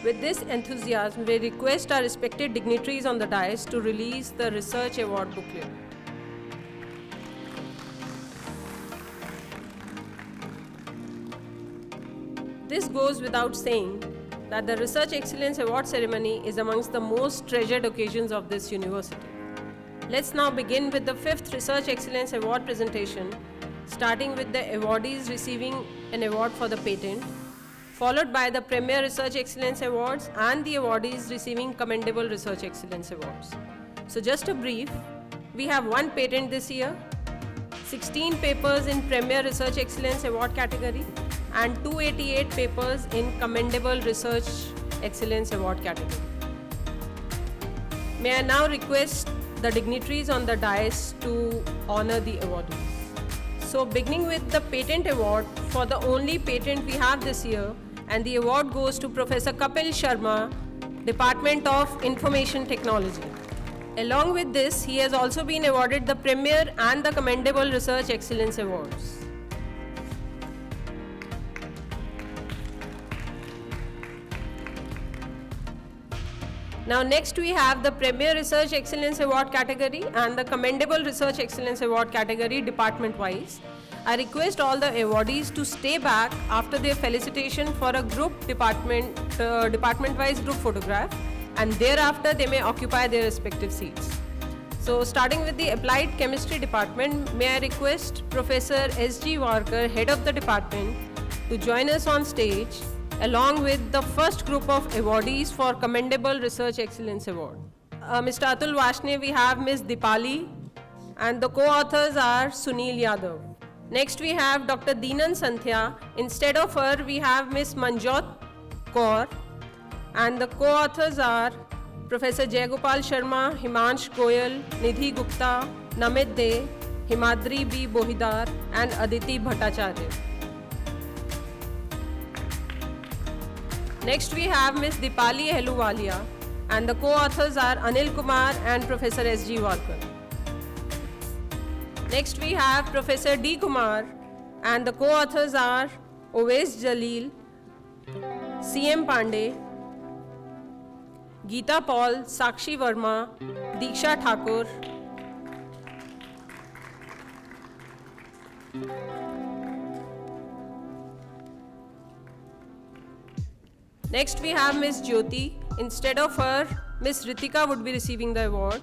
With this enthusiasm, we request our respected dignitaries on the dais to release the Research Award booklet. This goes without saying that the Research Excellence Award ceremony is amongst the most treasured occasions of this university. Let's now begin with the 5th Research Excellence Award presentation, starting with the awardees receiving an award for the patent, followed by the Premier Research Excellence Awards and the awardees receiving Commendable Research Excellence Awards. So just a brief, we have 1 patent this year, 16 papers in Premier Research Excellence Award category, and 288 papers in Commendable Research Excellence Award category. May I now request the dignitaries on the dais to honor the awardees. So beginning with the patent award for the only patent we have this year, and the award goes to Professor Kapil Sharma, Department of Information Technology. Along with this, he has also been awarded the Premier and the Commendable Research Excellence Awards. Now next we have the Premier Research Excellence Award category and the Commendable Research Excellence Award category department-wise. I request all the awardees to stay back after their felicitation for a group department-wise group photograph, and thereafter they may occupy their respective seats. So starting with the Applied Chemistry Department, may I request Professor S.G. Warkar, Head of the Department, to join us on stage along with the first group of awardees for Commendable Research Excellence Award. Mr. Atul Vashne, we have Ms. Dipali, and the co-authors are Sunil Yadav. Next we have Dr. Deenan Santhya. Instead of her, we have Ms. Manjot Kaur, and the co-authors are Professor Jayagopal Sharma, Himansh Goyal, Nidhi Gupta, Namit De, Himadri B. Bohidar, and Aditi Bhattacharya. Next we have Ms. Dipali Heluwalia, and the co-authors are Anil Kumar and Professor S.G. Warkar. Next we have Professor D. Kumar, and the co-authors are Owais Jalil, C.M. Pandey, Geeta Paul, Sakshi Verma, Diksha Thakur, next we have Ms. Jyoti. Instead of her, Ms. Ritika would be receiving the award.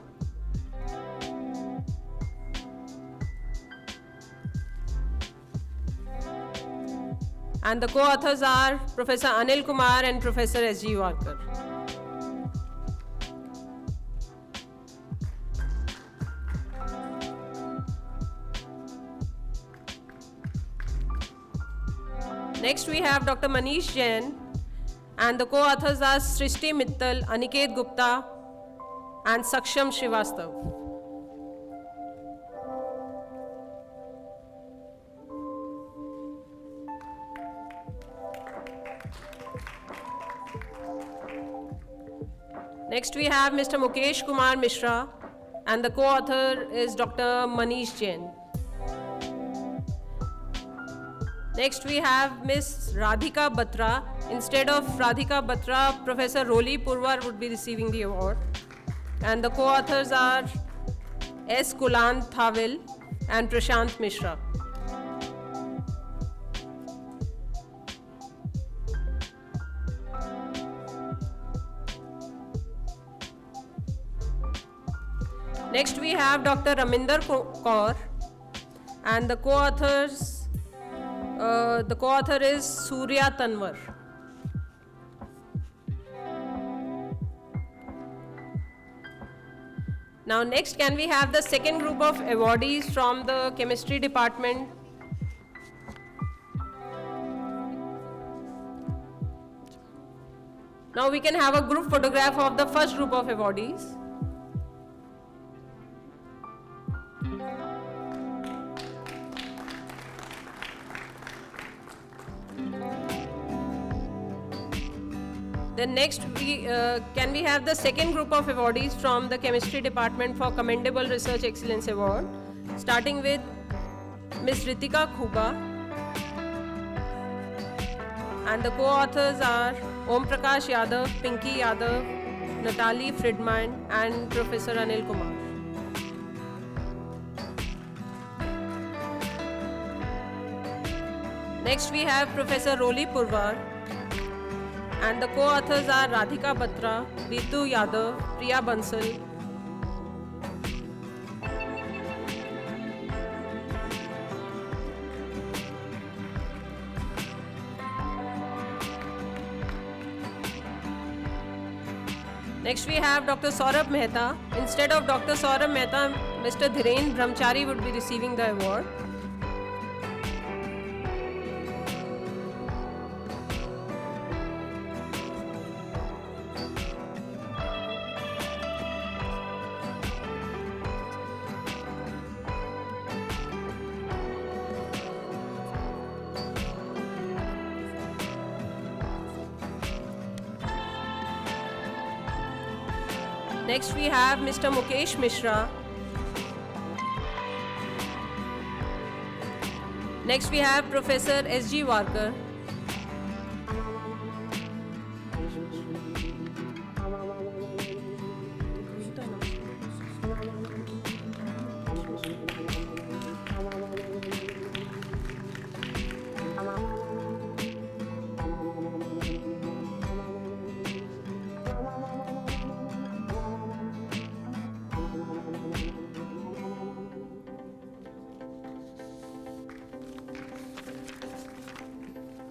And the co-authors are Professor Anil Kumar and Professor S.G. Warkar. Next we have Dr. Manish Jain, and the co-authors are Srishti Mittal, Aniket Gupta, and Saksham Srivastav. Next we have Mr. Mukesh Kumar Mishra, and the co-author is Dr. Manish Jain. Next we have Ms. Radhika Batra. Instead of Radhika Batra, Professor Roli Purwar would be receiving the award. And the co-authors are S. Kulan Thavil and Prashant Mishra. Next we have Dr. Raminder Kaur, and the co-author is Surya Tanwar. Now next, can we have the second group of awardees from the chemistry department? Now we can have a group photograph of the first group of awardees. Then next, can we have the second group of awardees from the chemistry department for Commendable Research Excellence Award, starting with Ms. Ritika Khuba, and the co-authors are Om Prakash Yadav, Pinky Yadav, Natalie Friedman, and Professor Anil Kumar. Next we have Professor Roli Purwar, and the co-authors are Radhika Batra, Ritu Yadav, Priya Bansal. Next we have Dr. Saurabh Mehta. Instead of Dr. Saurabh Mehta, Mr. Dhiren Brahmachari would be receiving the award. Next we have Mr. Mukesh Mishra. Next we have Professor S.G. Warkar.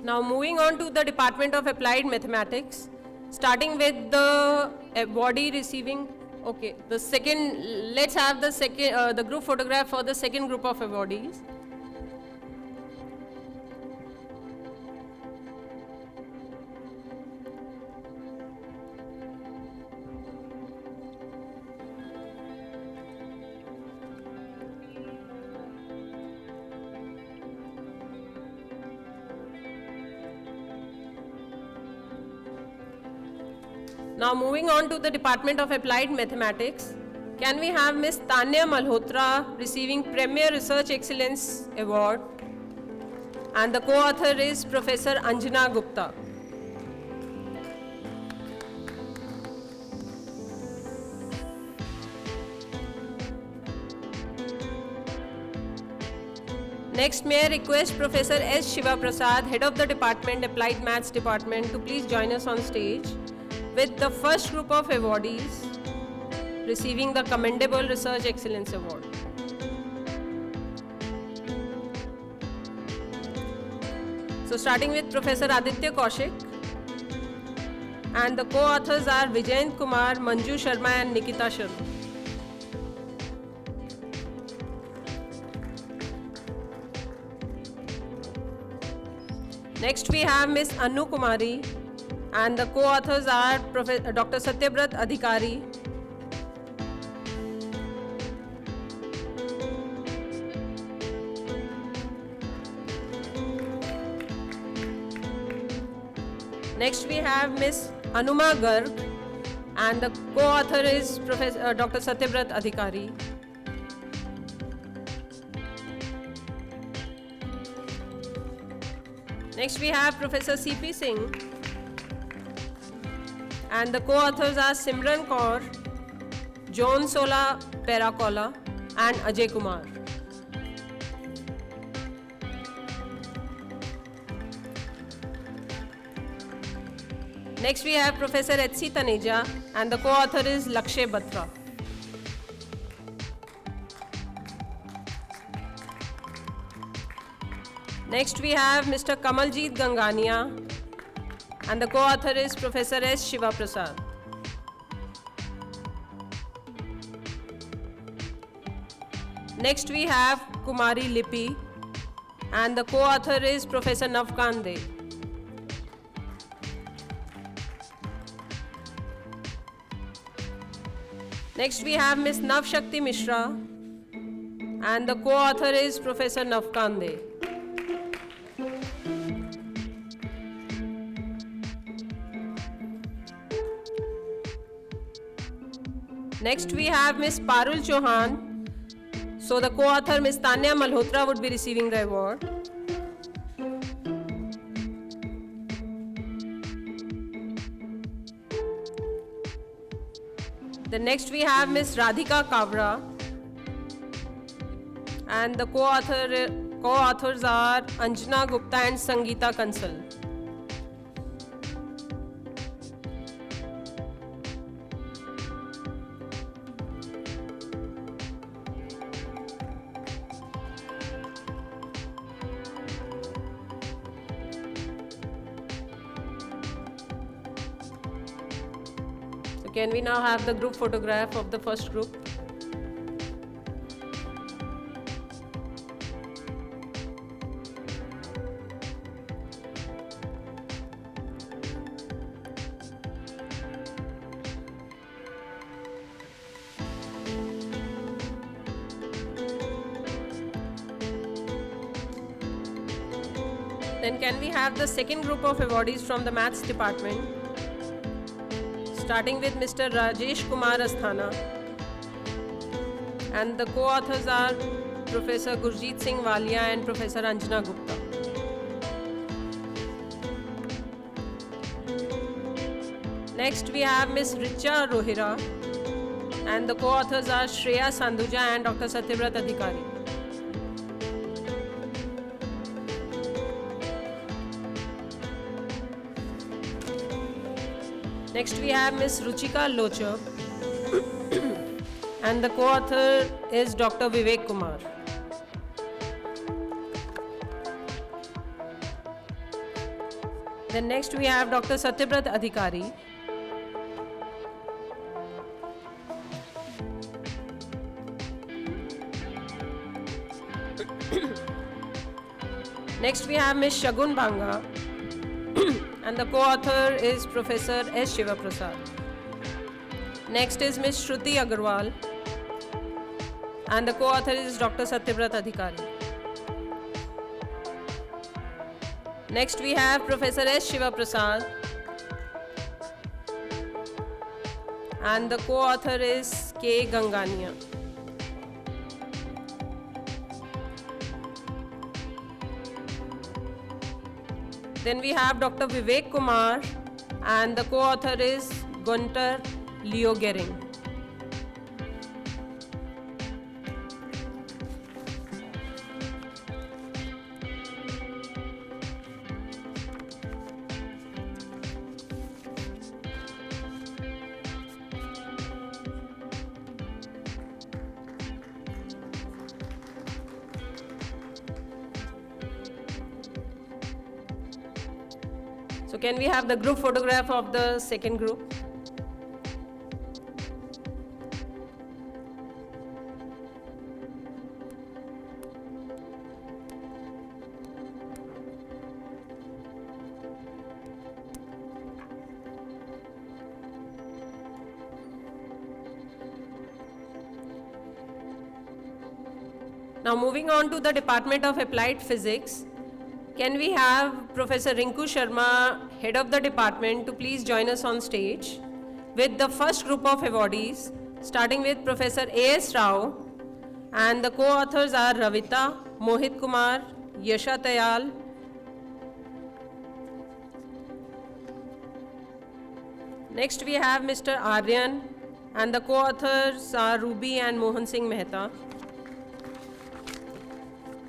Now moving on to the Department of Applied Mathematics, starting with the body receiving, okay, the second, let's have the second, the group photograph for the second group of awardees. Now moving on to the Department of Applied Mathematics, can we have Ms. Tanya Malhotra receiving Premier Research Excellence Award, and the co-author is Professor Anjana Gupta. Next, may I request Professor S. Shiva Prasad, Head of the Department, Applied Maths Department, to please join us on stage with the first group of awardees receiving the Commendable Research Excellence Award. So starting with Professor Aditya Kaushik, and the co-authors are Vijayant Kumar, Manju Sharma and Nikita Sharma. Next we have Ms. Anu Kumari, and the co-authors are Dr. Satyabrat Adhikari. Next we have Ms. Anuma Garg, and the co-author is Dr. Satyabrat Adhikari. Next we have Professor C.P. Singh, and the co-authors are Simran Kaur, John Sola Perakola and Ajay Kumar. Next we have Professor H.C. Taneja, and the co-author is Lakshay Batra. Next we have Mr. Kamaljeet Gangania, and the co-author is Professor S. Shiva Prasad. Next we have Kumari Lipi, and the co-author is Professor Navkande. Next we have Ms. Navshakti Mishra, and the co-author is Professor Navkande. Next we have Ms. Parul Chauhan. So the co-author Ms. Tanya Malhotra would be receiving the award. Then next we have Miss Radhika Kavra, and the co-authors are Anjana Gupta and Sangeeta Kansal. So can we now have the group photograph of the first group? Then can we have the second group of awardees from the Maths department, starting with Mr. Rajesh Kumar Asthana, and the co-authors are Professor Gurjeet Singh Walia and Professor Anjana Gupta. Next we have Ms. Richa Rohira, and the co-authors are Shreya Sanduja and Dr. Satyavrat Adhikari. Next we have Ms. Ruchika Lochab, and the co-author is Dr. Vivek Kumar. Then next we have Dr. Satyavrat Adhikari. Next we have Ms. Shagun Banga, and the co-author is Professor S. Shivaprasad. Next is Ms. Shruti Agarwal, and the co-author is Dr. Satyavrat Adhikari. Next we have Professor S. Shivaprasad, and the co-author is K. Gangania. Then we have Dr. Vivek Kumar, and the co-author is Gunter Leogering. So can we have the group photograph of the second group? Now moving on to the Department of Applied Physics, can we have Professor Rinku Sharma, head of the department, to please join us on stage with the first group of awardees, starting with Professor A.S. Rao, and the co-authors are Ravita, Mohit Kumar, Yasha Tayal, next we have Mr. Aryan, and the co-authors are Ruby and Mohan Singh Mehta.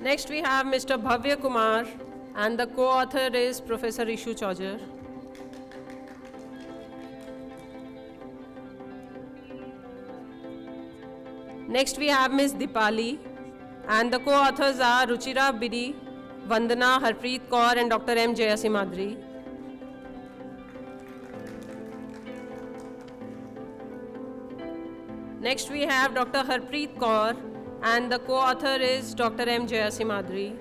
Next we have Mr. Bhavya Kumar, and the co-author is Professor Ishu Chaujar. Next we have Ms. Dipali, and the co-authors are Ruchira Bidi, Vandana, Harpreet Kaur and Dr. M. Jayasimadri. Next we have Dr. Harpreet Kaur, and the co-author is Dr. M. Jayasimadri.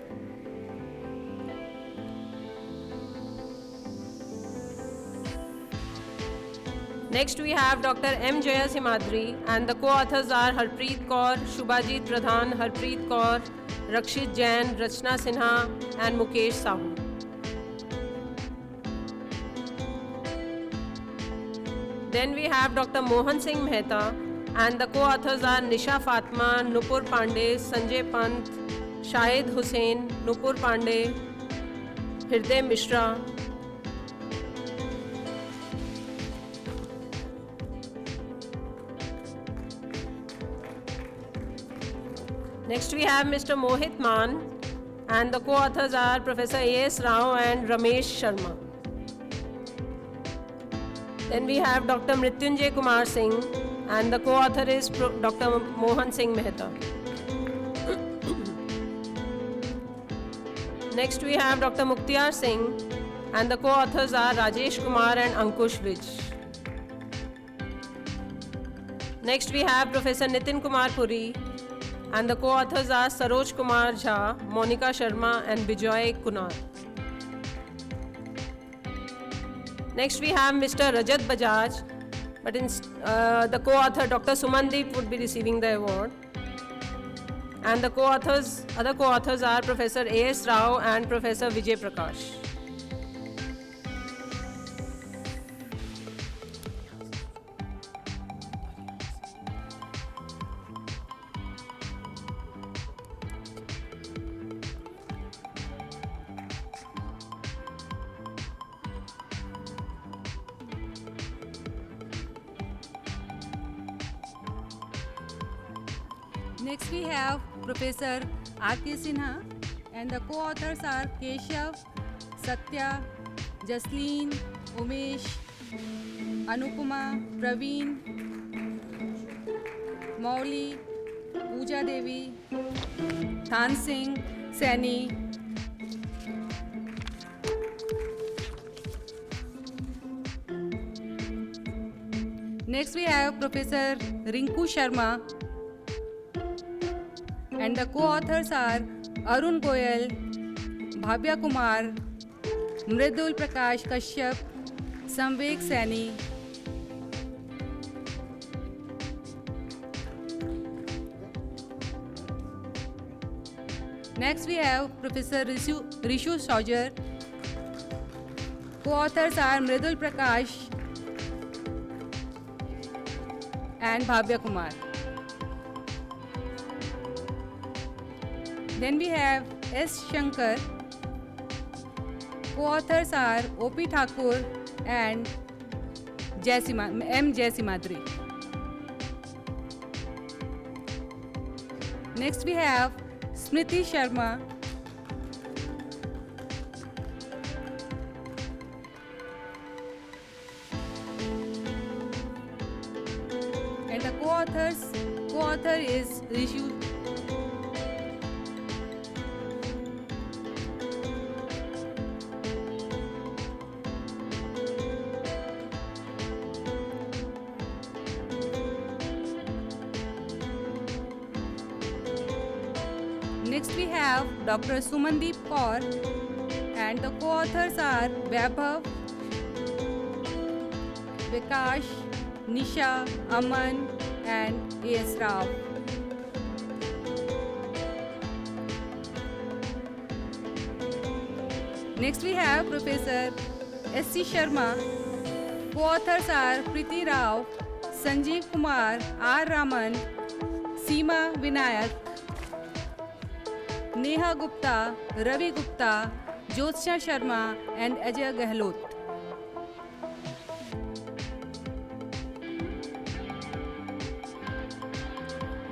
Next we have Dr. M. Jayasimadri, and the co-authors are Harpreet Kaur, Shubhajit Pradhan, Harpreet Kaur, Rakshit Jain, Rachna Sinha and Mukesh Sahu. Then we have Dr. Mohan Singh Mehta, and the co-authors are Nisha Fatma, Nupur Pandey, Sanjay Pant, Shahid Hussain, Nupur Pandey, Hirday Mishra. Next we have Mr. Mohit Maan, and the co-authors are Professor A.S. Rao and Ramesh Sharma. Then we have Dr. Mrityunjay Kumar Singh, and the co-author is Dr. Mohan Singh Mehta. Next we have Dr. Muktiar Singh, and the co-authors are Rajesh Kumar and Ankush Vij. Next we have Professor Nitin Kumar Puri, and the co-authors are Saroj Kumar Jha, Monica Sharma and Bijoy Kunar. Next we have Mr. Rajat Bajaj, but the co-author Dr. Sumandeep would be receiving the award. And the other co-authors are Professor A.S. Rao and Professor Vijay Prakash. Next we have Professor R.K. Sinha, and the co-authors are Keshav, Satya, Jasleen, Umesh, Anupama, Praveen, Mauli, Pooja Devi, Than Singh, Saini. Next we have Professor Rinku Sharma, and the co-authors are Arun Goyal, Bhavya Kumar, Mridul Prakash Kashyap, Samvek Saini. Next we have Professor Rishu Saujar. Co-authors are Mridul Prakash and Bhavya Kumar. Then we have S. Shankar. Co-authors are O.P. Thakur and M. Jayasimadri. Next we have Smriti Sharma. And the co-author is Rishu. Next we have Dr. Sumandeep Kaur, and the co-authors are Vaibhav, Vikash, Nisha, Aman and A.S. Rao. Next we have Professor S.C. Sharma. Co-authors are Preeti Rao, Sanjeev Kumar, R. Raman, Seema Vinayak, Neha Gupta, Ravi Gupta, Jyotsna Sharma and Ajay Gehlot.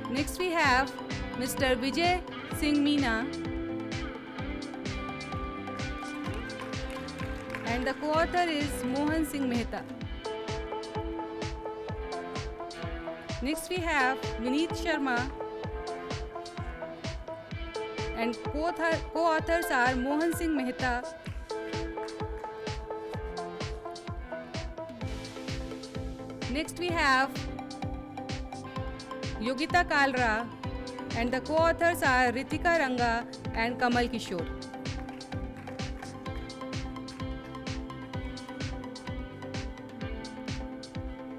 Next we have Mr. Vijay Singh Meena, and the co-author is Mohan Singh Mehta. Next we have Vineet Sharma, and co-authors are Mohan Singh Mehta, next we have Yogita Kalra, and the co-authors are Ritika Ranga and Kamal Kishore.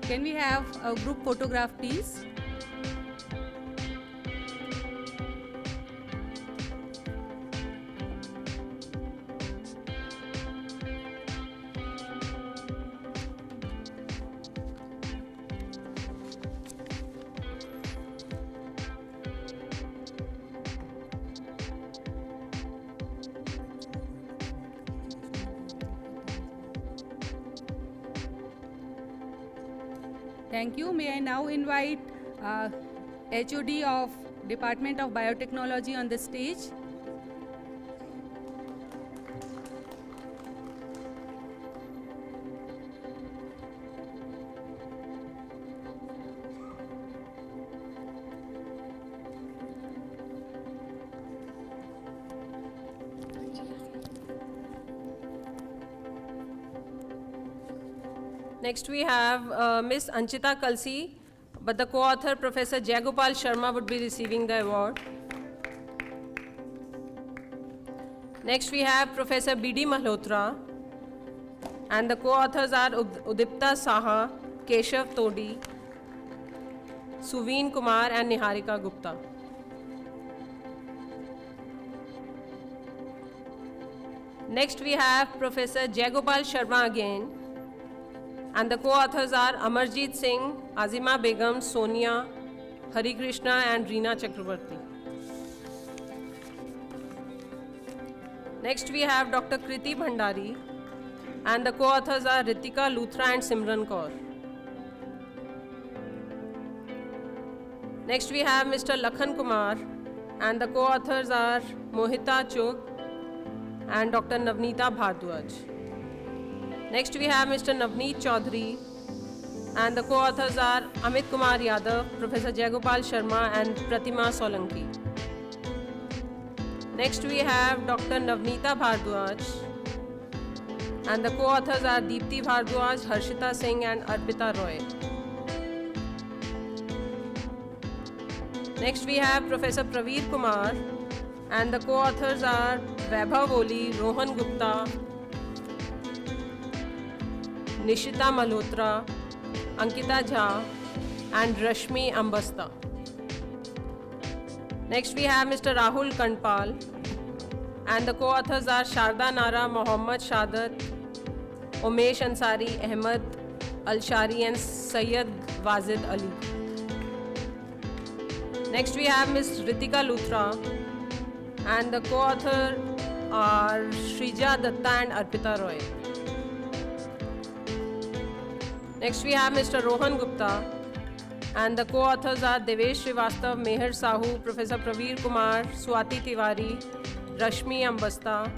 Can we have a group photograph, please? Thank you. May I now invite HOD of Department of Biotechnology on the stage. Next we have Miss Anchita Kalsi, but the co-author Professor Jayagopal Sharma would be receiving the award. Next we have Professor B.D. Malhotra, and the co-authors are Udipta Saha, Keshav Todi, Suveen Kumar and Niharika Gupta. Next we have Professor Jayagopal Sharma again, and the co-authors are Amarjeet Singh, Azima Begum, Sonia, Hari Krishna and Reena Chakravarti. Next we have Dr. Kriti Bhandari, and the co-authors are Ritika Luthra and Simran Kaur. Next we have Mr. Lakhan Kumar, and the co-authors are Mohita Chugh and Dr. Navneeta Bhardwaj. Next we have Mr. Navneet Chaudhary, and the co-authors are Amit Kumar Yadav, Professor Jayagopal Sharma and Pratima Solanki. Next we have Dr. Navneeta Bhardwaj, and the co-authors are Deepti Bhardwaj, Harshita Singh and Arpita Roy. Next we have Professor Praveer Kumar, and the co-authors are Vaibhav Oli, Rohan Gupta, Nishita Malhotra, Ankita Jha and Rashmi Ambasta. Next we have Mr. Rahul Kandpal, and the co-authors are Sharda Nara, Mohammad Shadat, Umesh Ansari, Ahmed Al-Shari and Sayyid Wazid Ali. Next we have Ms. Ritika Luthra, and the co-author are Shrija Datta and Arpita Roy. Next we have Mr. Rohan Gupta, and the co-authors are Devesh Srivastav, Meher Sahu, Professor Praveer Kumar, Swati Tiwari, Rashmi Ambasta.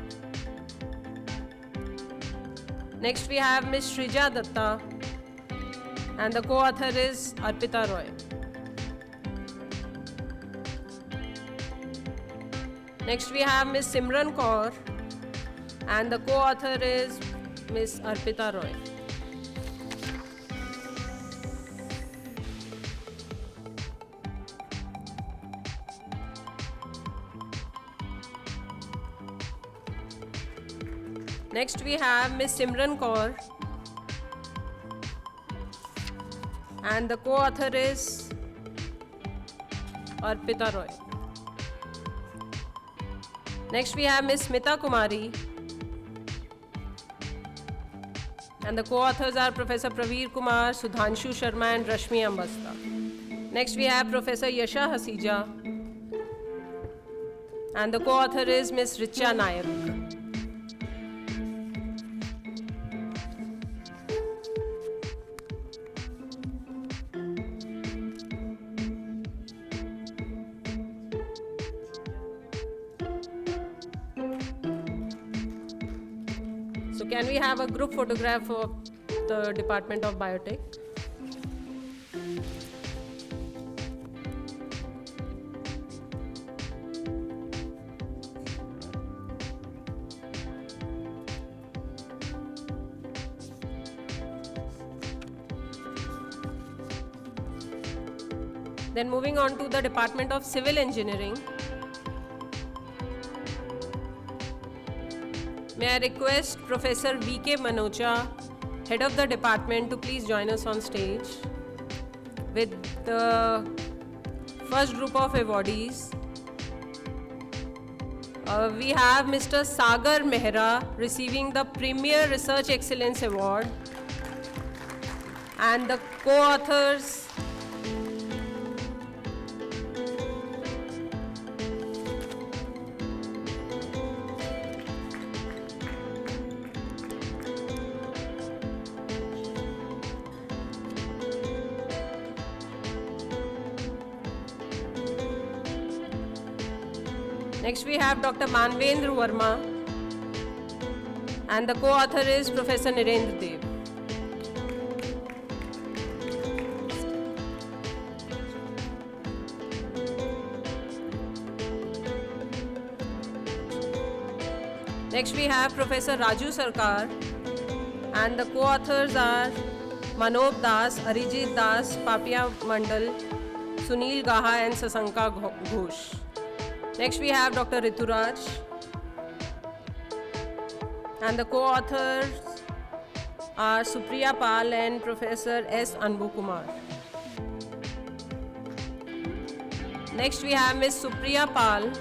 Next we have Ms. Shrija Datta, and the co-author is Arpita Roy. Next we have Ms. Simran Kaur, and the co-author is Ms. Arpita Roy. Next we have Ms. Simran Kaur, and the co-author is Arpita Roy. Next we have Ms. Smita Kumari, and the co-authors are Professor Praveer Kumar, Sudhanshu Sharma and Rashmi Ambasta. Next we have Professor Yasha Hasija, and the co-author is Ms. Richa Nayak. So can we have a group photograph of the Department of Biotech? Then moving on to the Department of Civil Engineering. May I request Professor V.K. Manocha, Head of the Department, to please join us on stage with the first group of awardees. We have Mr. Sagar Mehra receiving the Premier Research Excellence Award, and the co-authors Next we have Dr. Manvendra Verma, and the co-author is Professor Nirendra Dev. Next we have Professor Raju Sarkar, and the co-authors are Manob Das, Arijit Das, Papia Mandal, Sunil Gaha and Sasanka Ghosh. Next we have Dr. Rituraj, and the co-authors are Supriya Pal and Professor S. Anbu Kumar. Next we have Miss Supriya Pal.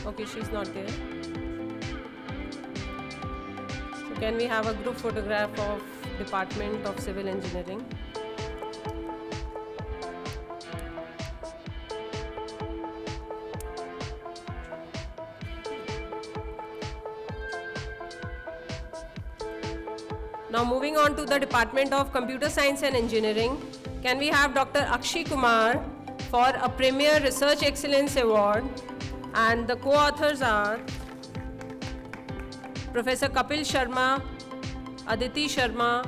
Okay, she's not there. So can we have a group photograph of Department of Civil Engineering? Now moving on to the Department of Computer Science and Engineering, can we have Dr. Akshay Kumar for a Premier Research Excellence Award, and the co-authors are Professor Kapil Sharma, Aditi Sharma,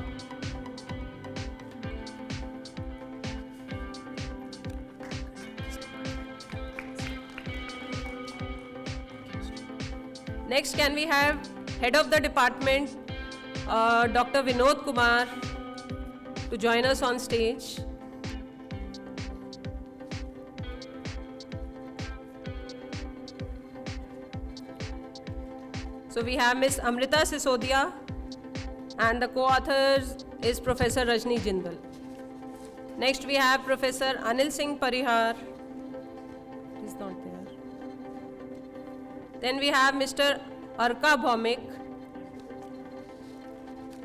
next can we have Head of the Department, Dr. Vinod Kumar, to join us on stage. So we have Miss Amrita Sisodia, and the co-authors is Professor Rajni Jindal. Next we have Professor Anil Singh Parihar. He's not there. Then we have Mr. Arka Bhaumik.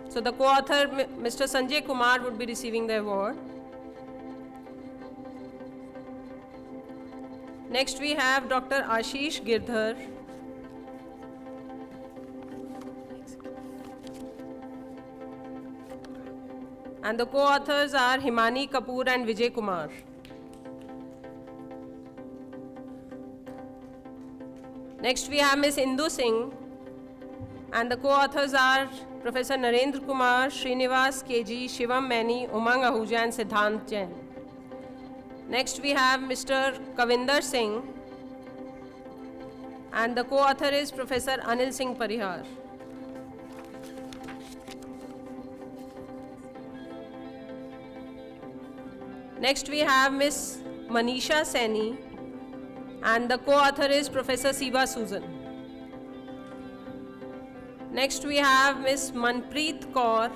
So the co-author, Mr. Sanjay Kumar, would be receiving the award. Next we have Dr. Ashish Girdhar. And the co-authors are Himani Kapoor and Vijay Kumar. Next we have Miss Indu Singh, and the co-authors are Professor Narendra Kumar, Srinivas KG, Shivam Maini, Umang Ahuja and Siddhant Jain. Next we have Mr. Kavinder Singh, and the co-author is Professor Anil Singh Parihar. Next we have Miss Manisha Saini, and the co-author is Professor Siva Susan. Next we have Miss Manpreet Kaur,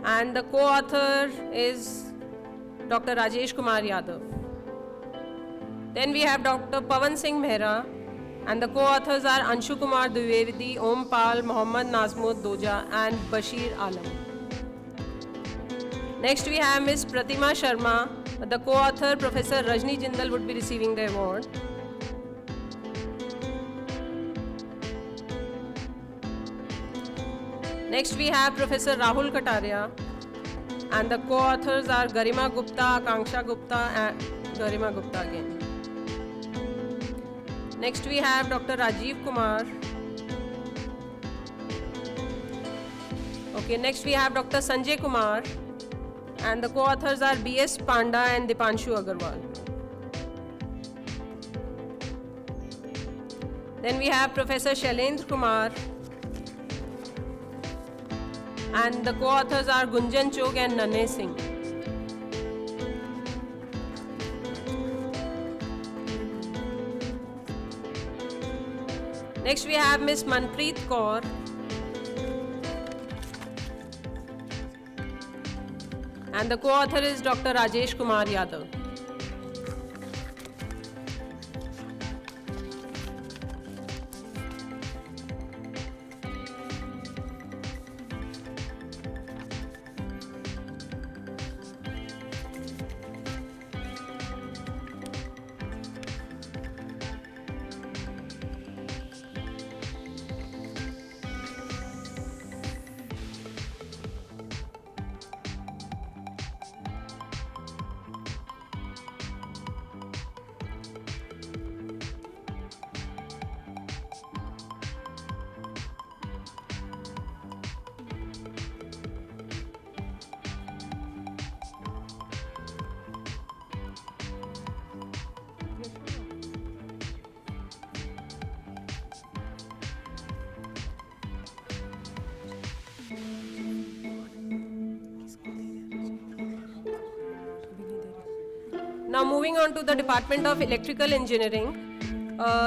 and the co-author is Dr. Rajesh Kumar Yadav. Then we have Dr. Pawan Singh Mehra, and the co-authors are Anshu Kumar Dwivedi, Om Pal, Mohammad Nazmud Doja and Bashir Alam. Next we have Miss Pratima Sharma. The co-author, Professor Rajni Jindal, would be receiving the award. Next we have Professor Rahul Kataria, and the co-authors are Garima Gupta, Akanksha Gupta and Garima Gupta again. Next we have Dr. Rajiv Kumar. Okay, next we have Dr. Sanjay Kumar, and the co-authors are B.S. Panda and Dipanshu Agarwal. Then we have Professor Shailendra Kumar, and the co-authors are Gunjan Chog and Nane Singh. Next we have Miss Manpreet Kaur, and the co-author is Dr. Rajesh Kumar Yadav. Now moving on to the Department of Electrical Engineering,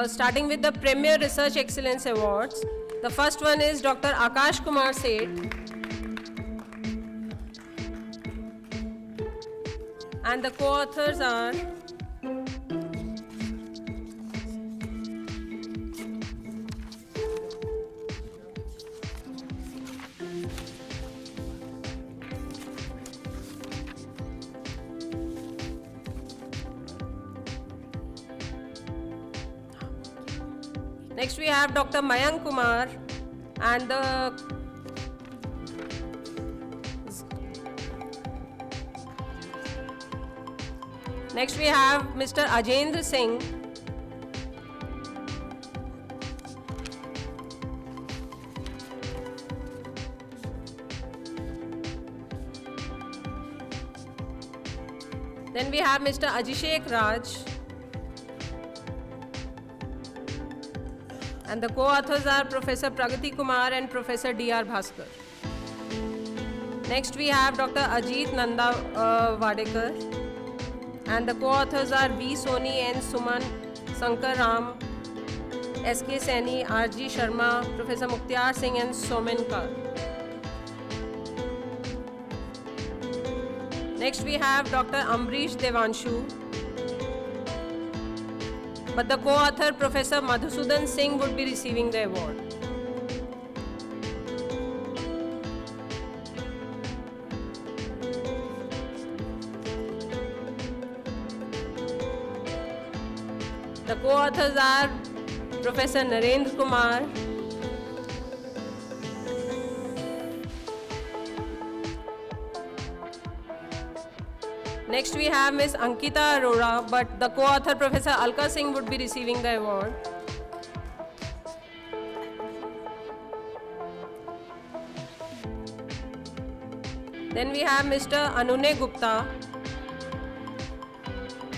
starting with the Premier Research Excellence Awards. The first one is Dr. Akash Kumar Seth, and the co-authors are next we have Dr. Mayank Kumar, and next we have Mr. Ajendra Singh, then we have Mr. Ajishek Raj, and the co-authors are Professor Pragati Kumar and Professor D.R. Bhaskar. Next we have Dr. Ajit Nanda Vadekar, and the co-authors are V. Soni, N. Suman, Sankar Ram, S.K. Saini, R.G. Sharma, Professor Mukhtiar Singh and Somen Kar. Next we have Dr. Ambrish Devanshu, but the co-author Professor Madhusudan Singh would be receiving the award. The co-authors are Professor Narendra Kumar, next we have Ms. Ankita Arora, but the co-author Professor Alka Singh would be receiving the award. Then we have Mr. Anune Gupta,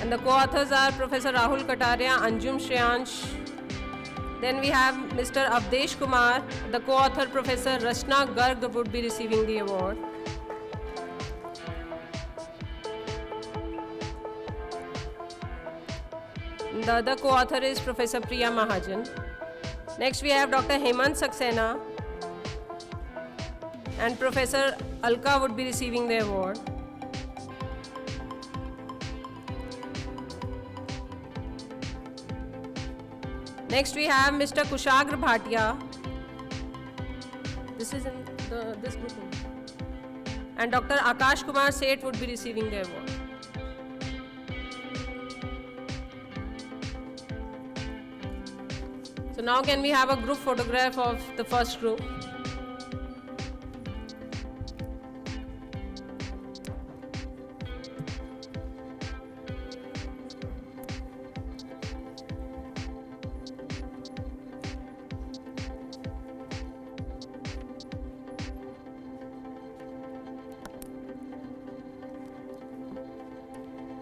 and the co-authors are Professor Rahul Kataria, Anjum Shreyansh. Then we have Mr. Avdesh Kumar, the co-author Professor Rachna Garg would be receiving the award. The other co-author is Professor Priya Mahajan. Next we have Dr. Hemant Saxena, and Professor Alka would be receiving the award. Next we have Mr. Kushagra Bhatia. This is in this group. And Dr. Akash Kumar Seth would be receiving the award. So now can we have a group photograph of the first group?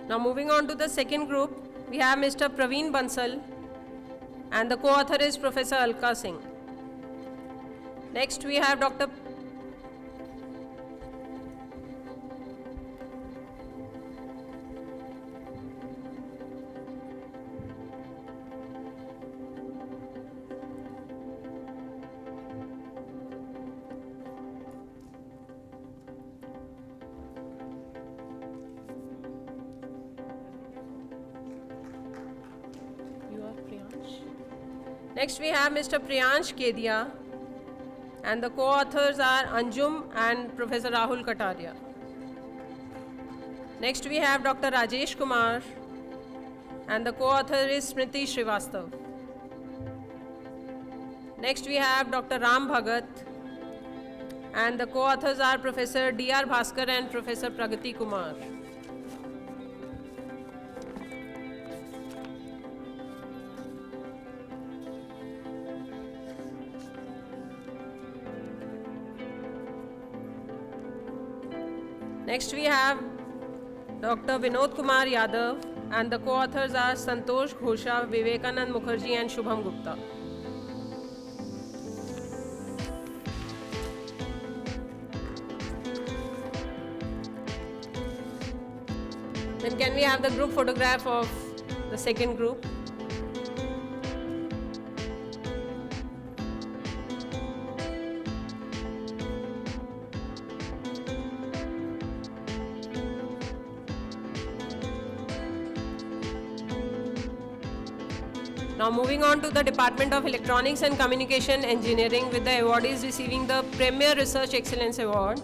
Now moving on to the second group, we have Mr. Praveen Bansal, and the co-author is Professor Alka Singh. Next we have Dr. Next we have Mr. Priyansh Kedia, and the co-authors are Anjum and Professor Rahul Kataria. Next we have Dr. Rajesh Kumar, and the co-author is Smriti Srivastav. Next we have Dr. Ram Bhagat, and the co-authors are Professor D.R. Bhaskar and Professor Pragati Kumar. Next we have Dr. Vinod Kumar Yadav, and the co-authors are Santosh Ghosha, Vivekanand Mukherjee and Shubham Gupta. Then can we have the group photograph of the second group. Now moving on to the Department of Electronics and Communication Engineering with the awardees receiving the Premier Research Excellence Award.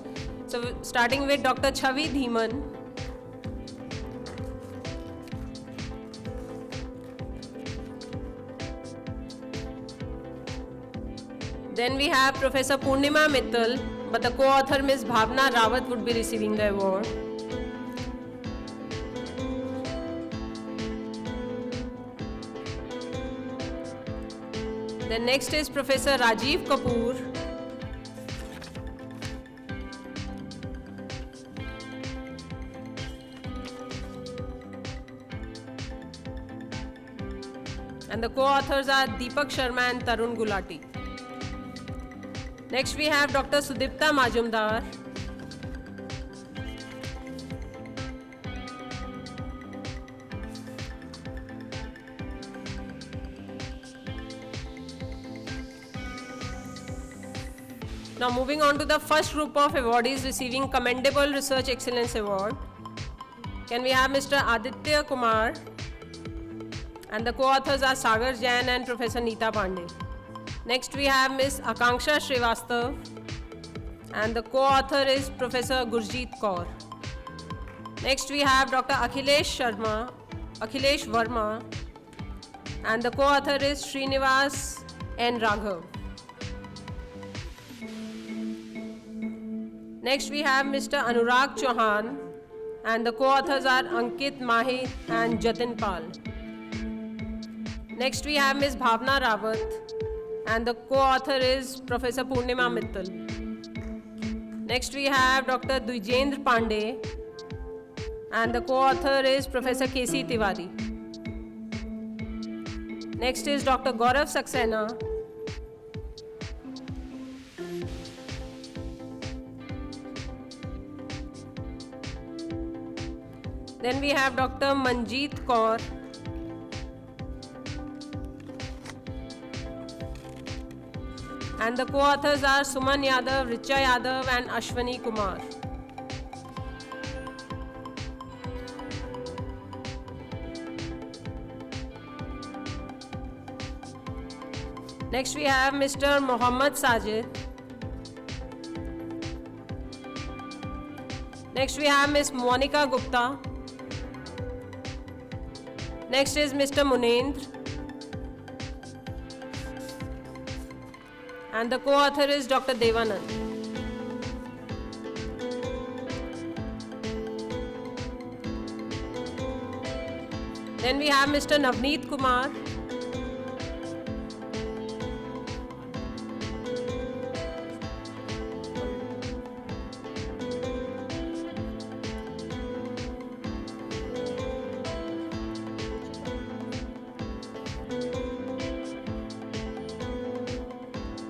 So starting with Dr. Chavi Dhiman. Then we have Professor Purnima Mittal, but the co-author Ms. Bhavna Rawat would be receiving the award. Then next is Professor Rajiv Kapoor. And the co-authors are Deepak Sharma and Tarun Gulati. Next we have Dr. Sudipta Majumdar. Now moving on to the first group of awardees receiving Commendable Research Excellence Award. Can we have Mr. Aditya Kumar? And the co-authors are Sagar Jain and Professor Neeta Pandey. Next we have Ms. Akanksha Srivastav. And the co-author is Professor Gurjeet Kaur. Next we have Dr. Akhilesh Verma. And the co-author is Srinivas N. Raghav. Next we have Mr. Anurag Chauhan, and the co-authors are Ankit Mahi and Jatin Pal. Next we have Ms. Bhavna Rawat, and the co-author is Professor Purnima Mittal. Next we have Dr. Dwijendra Pandey, and the co-author is Professor K.C. Tiwari. Next is Dr. Gaurav Saxena. Then we have Dr. Manjeet Kaur. And the co-authors are Suman Yadav, Richa Yadav and Ashwani Kumar. Next we have Mr. Mohammad Sajid. Next we have Ms. Monica Gupta. Next is Mr. Munendra. And the co-author is Dr. Devanand. Then we have Mr. Navneet Kumar.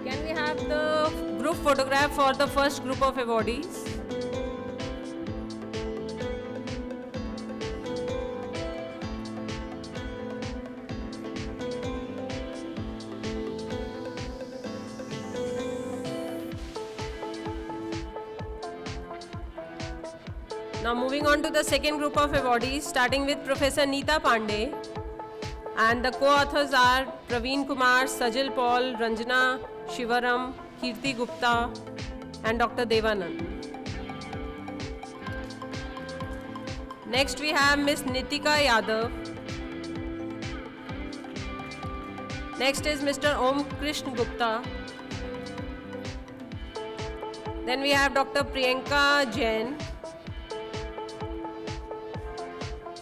Can we have the group photograph for the first group of awardees? Now moving on to the second group of awardees, starting with Professor Neeta Pandey, and the co-authors are Praveen Kumar, Sajal Paul, Ranjana Shivaram, Kirti Gupta and Dr. Devanand. Next we have Ms. Nitika Yadav. Next is Mr. Om Krishna Gupta. Then we have Dr. Priyanka Jain.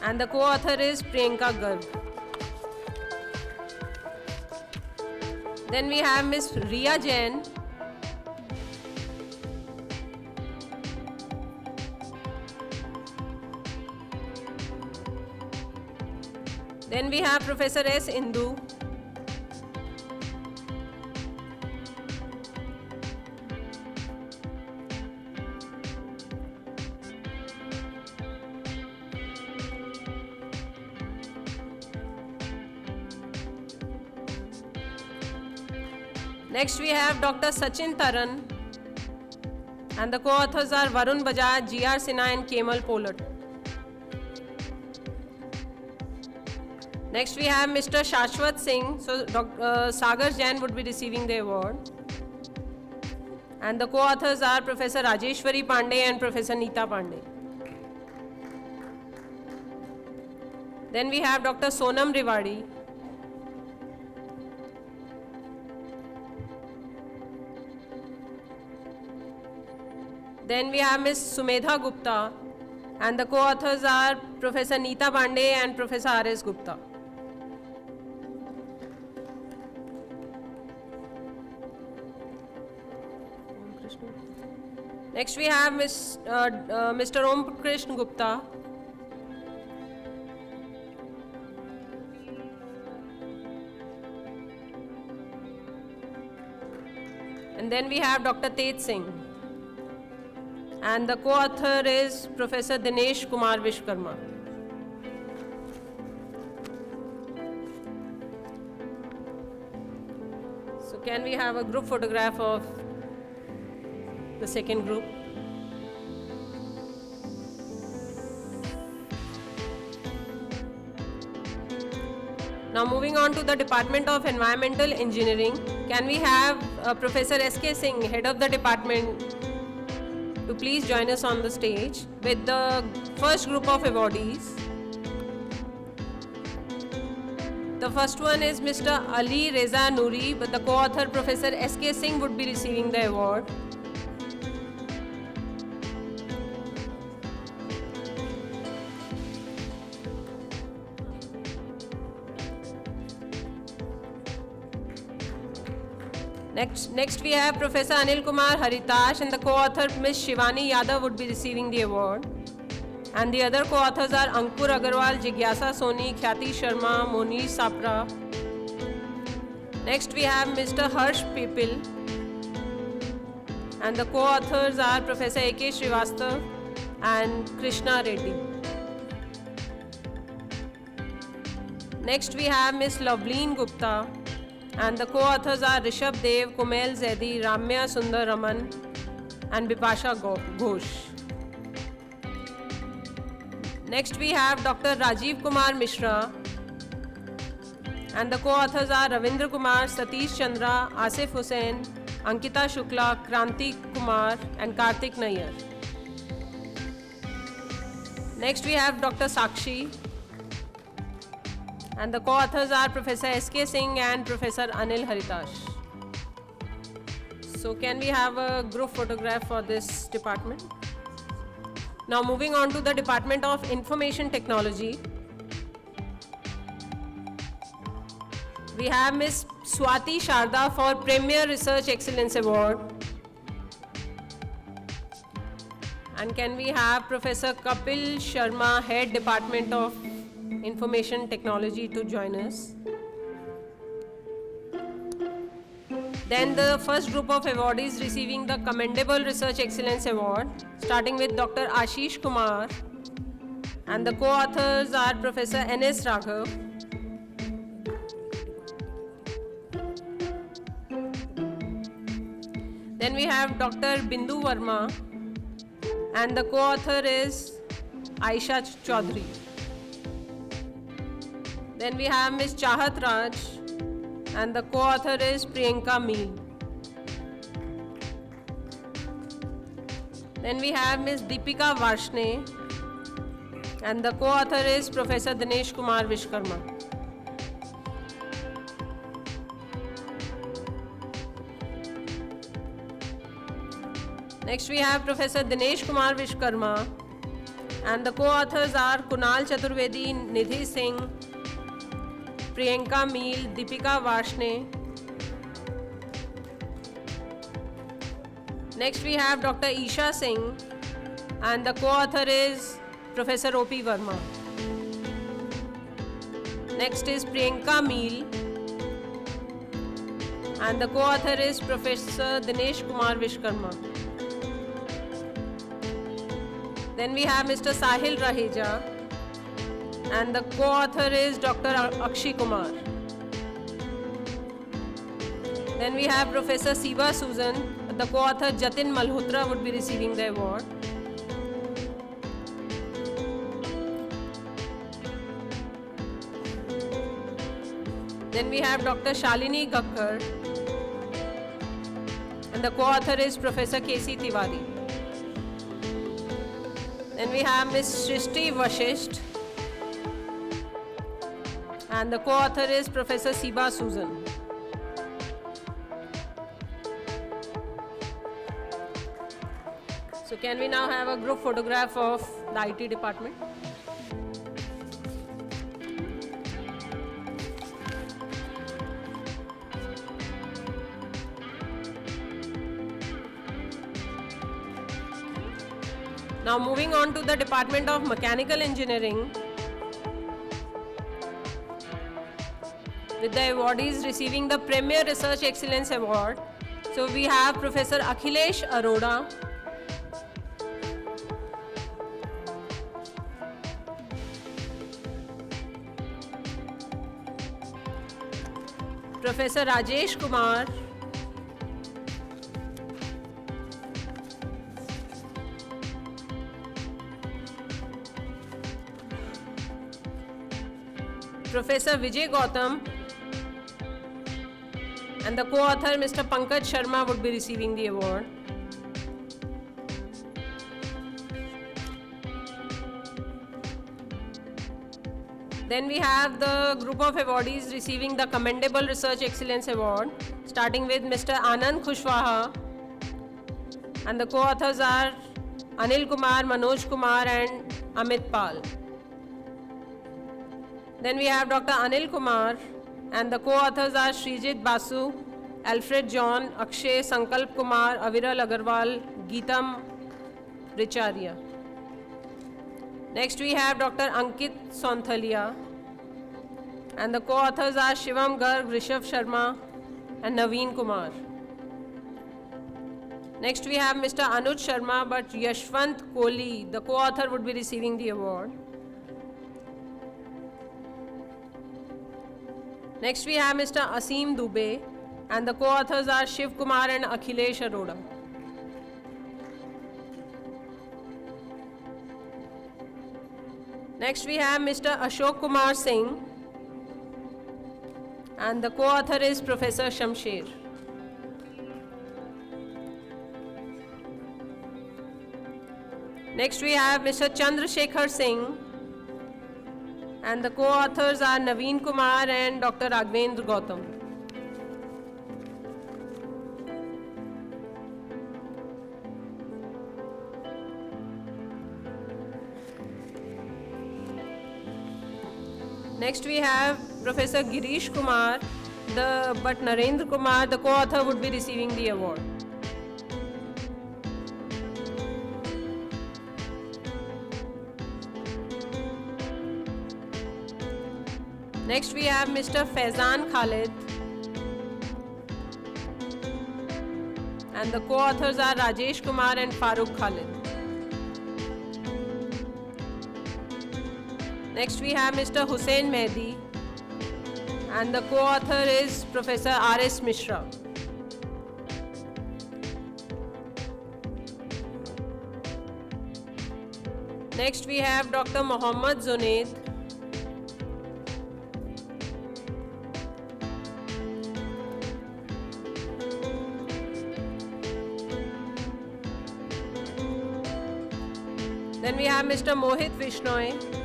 And the co-author is Priyanka Garg. Then we have Ms. Riya Jain. Then we have Professor S. Indu. Next we have Dr. Sachin Taran, and the co-authors are Varun Bajaj, G.R. Sinha and Kemal Polat. Next we have Mr. Shashwat Singh, so Sagar Jain would be receiving the award. And the co-authors are Professor Rajeshwari Pandey and Professor Neeta Pandey. Then we have Dr. Sonam Rewari. Then we have Ms. Sumedha Gupta, and the co-authors are Professor Neeta Pandey and Professor R.S. Gupta. Next we have Mr. Om Krishna Gupta. And then we have Dr. Tej Singh. And the co-author is Professor Dinesh Kumar Vishwakarma. So can we have a group photograph of the second group? Now moving on to the Department of Environmental Engineering, can we have Professor S.K. Singh, head of the department, to please join us on the stage with the first group of awardees. The first one is Mr. Ali Reza Noori, but the co-author Professor S.K. Singh would be receiving the award. Next we have Professor Anil Kumar Haritash, and the co-author Ms. Shivani Yadav would be receiving the award. And the other co-authors are Ankur Agarwal, Jigyasa Soni, Khyati Sharma, Monish Sapra. Next we have Mr. Harsh Pipil, and the co-authors are Professor A.K. Srivastav and Krishna Reddy. Next we have Ms. Loveleen Gupta, and the co-authors are Rishabh Dev, Kumail Zaidi, Ramya Sundar Raman and Bipasha Ghosh. Next we have Dr. Rajiv Kumar Mishra, and the co-authors are Ravindra Kumar, Satish Chandra, Asif Hussain, Ankita Shukla, Kranti Kumar and Kartik Nayyar. Next we have Dr. Sakshi, and the co-authors are Professor S.K. Singh and Professor Anil Haritash. So can we have a group photograph for this department? Now moving on to the Department of Information Technology. We have Ms. Swati Sharda for Premier Research Excellence Award. And can we have Professor Kapil Sharma, Head Department of Information Technology, to join us. Then the first group of awardees receiving the Commendable Research Excellence Award, starting with Dr. Ashish Kumar, and the co-authors are Professor N.S. Raghav. Then we have Dr. Bindu Verma, and the co-author is Aisha Chaudhary. Then we have Ms. Chahat Raj, and the co-author is Priyanka Meel. Then we have Ms. Deepika Varshne, and the co-author is Professor Dinesh Kumar Vishwakarma. Next we have Professor Dinesh Kumar Vishwakarma, and the co-authors are Kunal Chaturvedi, Nidhi Singh, Priyanka Meel, Deepika Varshne. Next we have Dr. Isha Singh, and the co-author is Professor O.P. Verma. Next is Priyanka Meel, and the co-author is Professor Dinesh Kumar Vishwakarma. Then we have Mr. Sahil Raheja, and the co-author is Dr. Akshay Kumar. Then we have Professor Siva Susan. The co-author Jatin Malhotra would be receiving the award. Then we have Dr. Shalini Gakkar, and the co-author is Professor K.C. Tiwari. Then we have Ms. Shrishti Vashisht, and the co-author is Professor Siva Susan. So can we now have a group photograph of the IT department? Now moving on to the Department of Mechanical Engineering, with the awardees receiving the Premier Research Excellence Award. So we have Professor Akhilesh Arora, Professor Rajesh Kumar, Professor Vijay Gautam, and the co-author Mr. Pankaj Sharma would be receiving the award. Then we have the group of awardees receiving the Commendable Research Excellence Award, starting with Mr. Anand Kushwaha, and the co-authors are Anil Kumar, Manoj Kumar, and Amit Pal. Then we have Dr. Anil Kumar, and the co-authors are Srijit Basu, Alfred John, Akshay, Sankalp Kumar, Aviral Agarwal, Geetam Richaria. Next we have Dr. Ankit Sonthalia, and the co-authors are Shivam Garg, Rishabh Sharma, and Naveen Kumar. Next we have Mr. Anuj Sharma, but Yashwant Kohli, the co-author, would be receiving the award. Next we have Mr. Asim Dubey, and the co-authors are Shiv Kumar and Akhilesh Arora. Next we have Mr. Ashok Kumar Singh, and the co-author is Professor Shamsher. Next we have Mr. Chandrasekhar Singh, and the co-authors are Naveen Kumar and Dr. Raghavendra Gautam. Next we have Professor Girish Kumar, but Narendra Kumar, the co-author, would be receiving the award. Next we have Mr. Faizan Khalid, and the co-authors are Rajesh Kumar and Farooq Khalid. Next we have Mr. Hussain Mehdi, and the co-author is Professor R.S. Mishra. Next we have Dr. Mohammad Zunaid, then we have Mr. Mohit Vishnoy,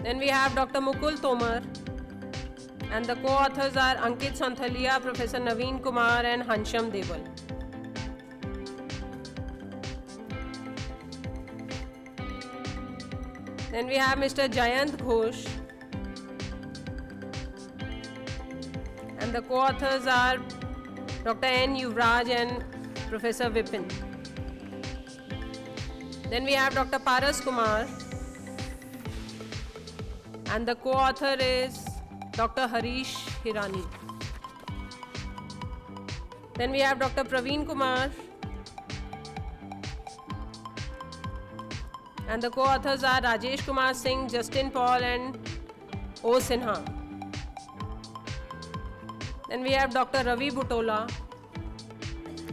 then we have Dr. Mukul Tomar, and the co-authors are Ankit Sonthalia, Professor Naveen Kumar, and Hansham Deval. Then we have Mr. Jayant Ghosh, and the co-authors are Dr. N. Yuvraj and Professor Vipin. Then we have Dr. Paras Kumar, and the co-author is Dr. Harish Hirani. Then we have Dr. Praveen Kumar, and the co-authors are Rajesh Kumar Singh, Justin Paul, and O. Sinha. Then we have Dr. Ravi Butola,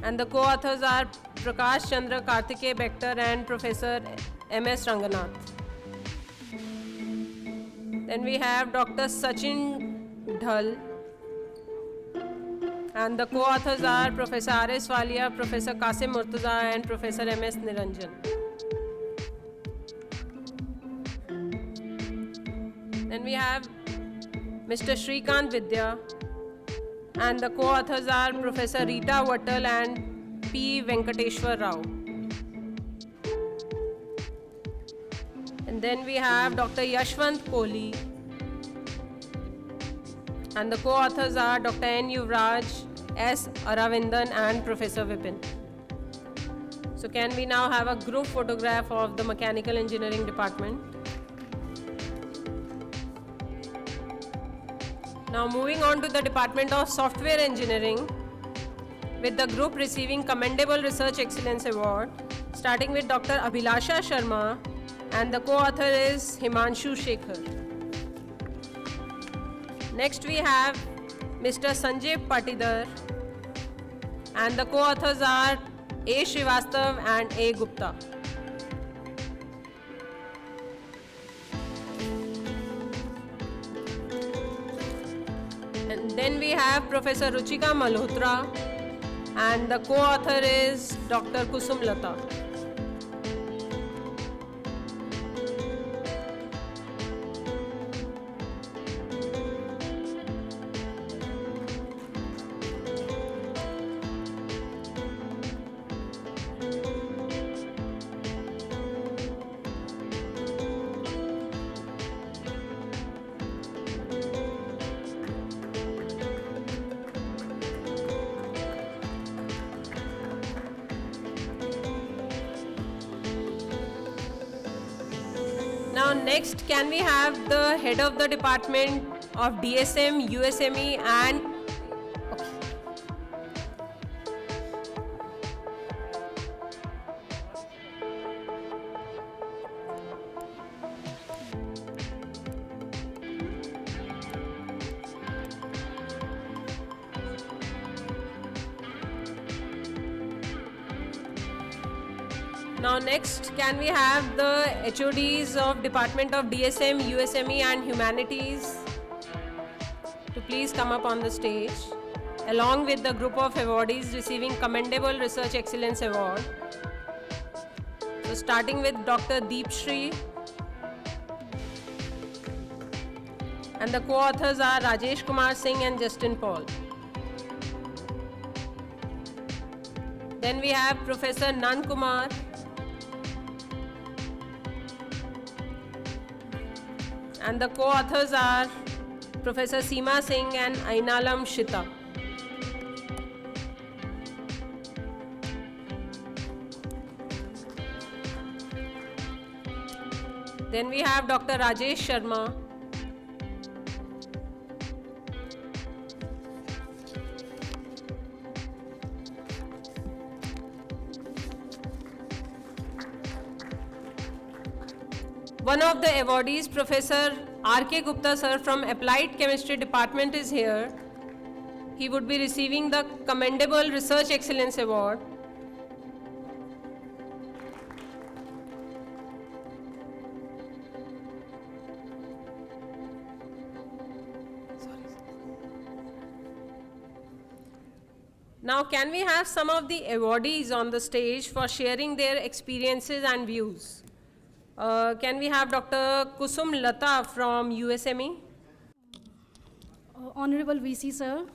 and the co-authors are Prakash Chandra Karthike Bector and Professor M.S. Ranganath. Then we have Dr. Sachin Dhal, and the co-authors are Professor R.S. Walia, Professor Qasim Murtaza and Professor M.S. Niranjan. Then we have Mr. Shrikant Vidya, and the co-authors are Professor Rita Wattal and P. Venkateshwar Rao. And then we have Dr. Yashwant Kohli, and the co-authors are Dr. N. Yuvraj, S. Aravindan and Professor Vipin. So can we now have a group photograph of the Mechanical Engineering Department? Now moving on to the Department of Software Engineering, with the group receiving Commendable Research Excellence Award, starting with Dr. Abhilasha Sharma, and the co-author is Himanshu Shekhar. Next we have Mr. Sanjay Patidar, and the co-authors are A. Srivastav and A. Gupta. And then we have Professor Ruchika Malhotra, and the co-author is Dr. Kusum Lata. Now next, can we have the head of the department of DSM, USME and Now next, can we have the HODs of Department of DSM, USME and Humanities to please come up on the stage, along with the group of awardees receiving Commendable Research Excellence Award. So starting with Dr. Deep Shri, and the co-authors are Rajesh Kumar Singh and Justin Paul. Then we have Professor Nan Kumar, and the co-authors are Professor Seema Singh and Ainalam Shita. Then we have Dr. Rajesh Sharma, one of the awardees, Professor R.K. Gupta sir from Applied Chemistry Department is here. He would be receiving the Commendable Research Excellence Award. Now can we have some of the awardees on the stage for sharing their experiences and views? Can we have Dr. Kusum Lata from USME? Honorable VC sir,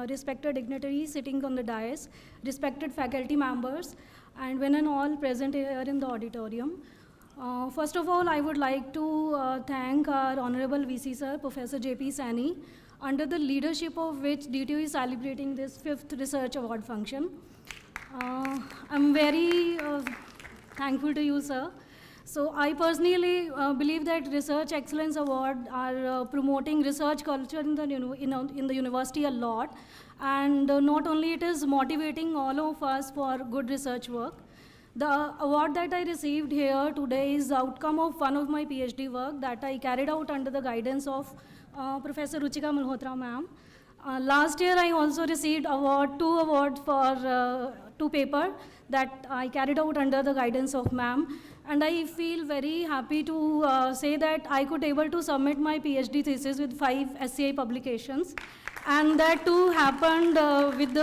respected dignitaries sitting on the dais, respected faculty members, and one and all present here in the auditorium. First of all, I would like to thank our Honorable VC sir, Professor J.P. Sani, under the leadership of which DTU is celebrating this 5th research award function. I'm very thankful to you, sir. So I personally believe that Research Excellence Award are promoting research culture in the university a lot, and not only it is motivating all of us for good research work. The award that I received here today is the outcome of one of my PhD work that I carried out under the guidance of Professor Ruchika Malhotra ma'am. Last year I also received two awards for two paper that I carried out under the guidance of ma'am. And I feel very happy to say that I could able to submit my PhD thesis with 5 SCI publications. And that too happened with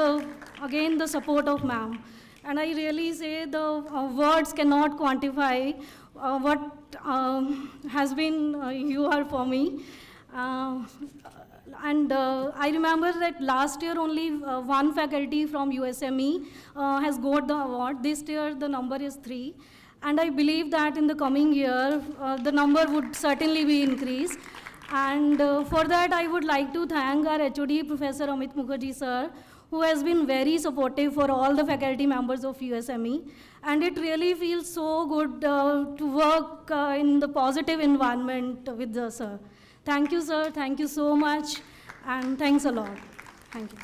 again the support of ma'am. And I really say the words cannot quantify what has been you are for me. I remember that last year only one faculty from USME has got the award. This year the number is 3. And I believe that in the coming year, the number would certainly be increased. And for that, I would like to thank our HOD, Professor Amit Mukherjee, sir, who has been very supportive for all the faculty members of USME. And it really feels so good to work in the positive environment with the sir. Thank you, sir. Thank you so much. And thanks a lot. Thank you.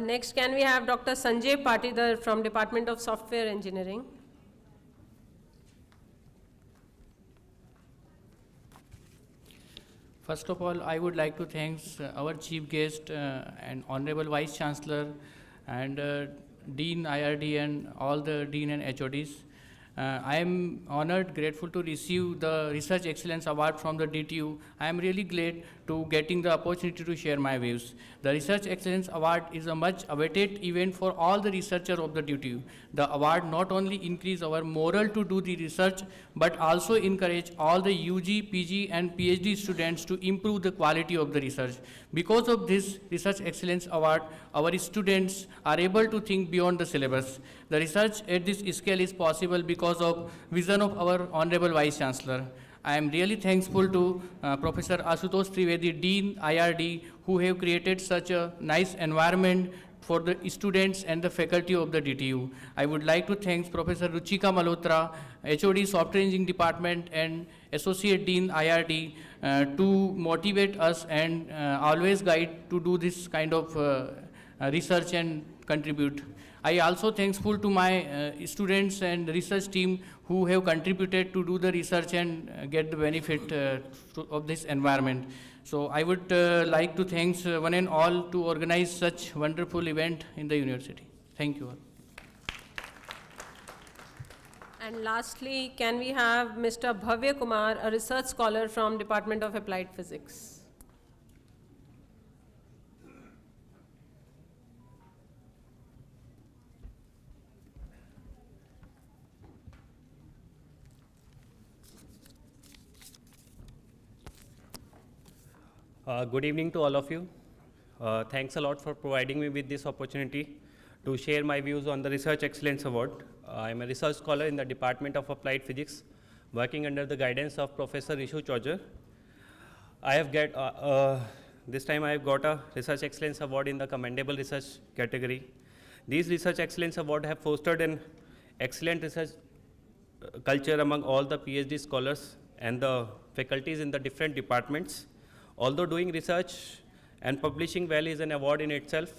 Next, can we have Dr. Sanjay Patidar from Department of Software Engineering? First of all, I would like to thank our chief guest and Honorable Vice Chancellor and Dean IRD and all the Dean and HODs. I am honored, grateful to receive the Research Excellence Award from the DTU. I am really glad to getting the opportunity to share my views. The Research Excellence Award is a much awaited event for all the researchers of the DTU. The award not only increase our morale to do the research, but also encourage all the UG, PG and PhD students to improve the quality of the research. Because of this Research Excellence Award, our students are able to think beyond the syllabus. The research at this scale is possible because of vision of our Honorable Vice Chancellor. I am really thankful to Professor Ashutosh Trivedi, Dean IRD, who have created such a nice environment for the students and the faculty of the DTU. I would like to thank Professor Ruchika Malhotra, HOD Software Engineering Department and Associate Dean IRD to motivate us and always guide to do this kind of research and contribute. I also thankful to my students and research team who have contributed to do the research and get the benefit of this environment. So I would like to thank one and all to organize such wonderful event in the university. Thank you all. And lastly, can we have Mr. Bhavya Kumar, a research scholar from Department of Applied Physics? Good evening to all of you. Thanks a lot for providing me with this opportunity to share my views on the Research Excellence Award. I am a research scholar in the Department of Applied Physics, working under the guidance of Professor Rishu Chaudhar. This time I have got a Research Excellence Award in the Commendable Research category. These Research Excellence Awards have fostered an excellent research culture among all the PhD scholars and the faculties in the different departments. Although doing research and publishing well is an award in itself,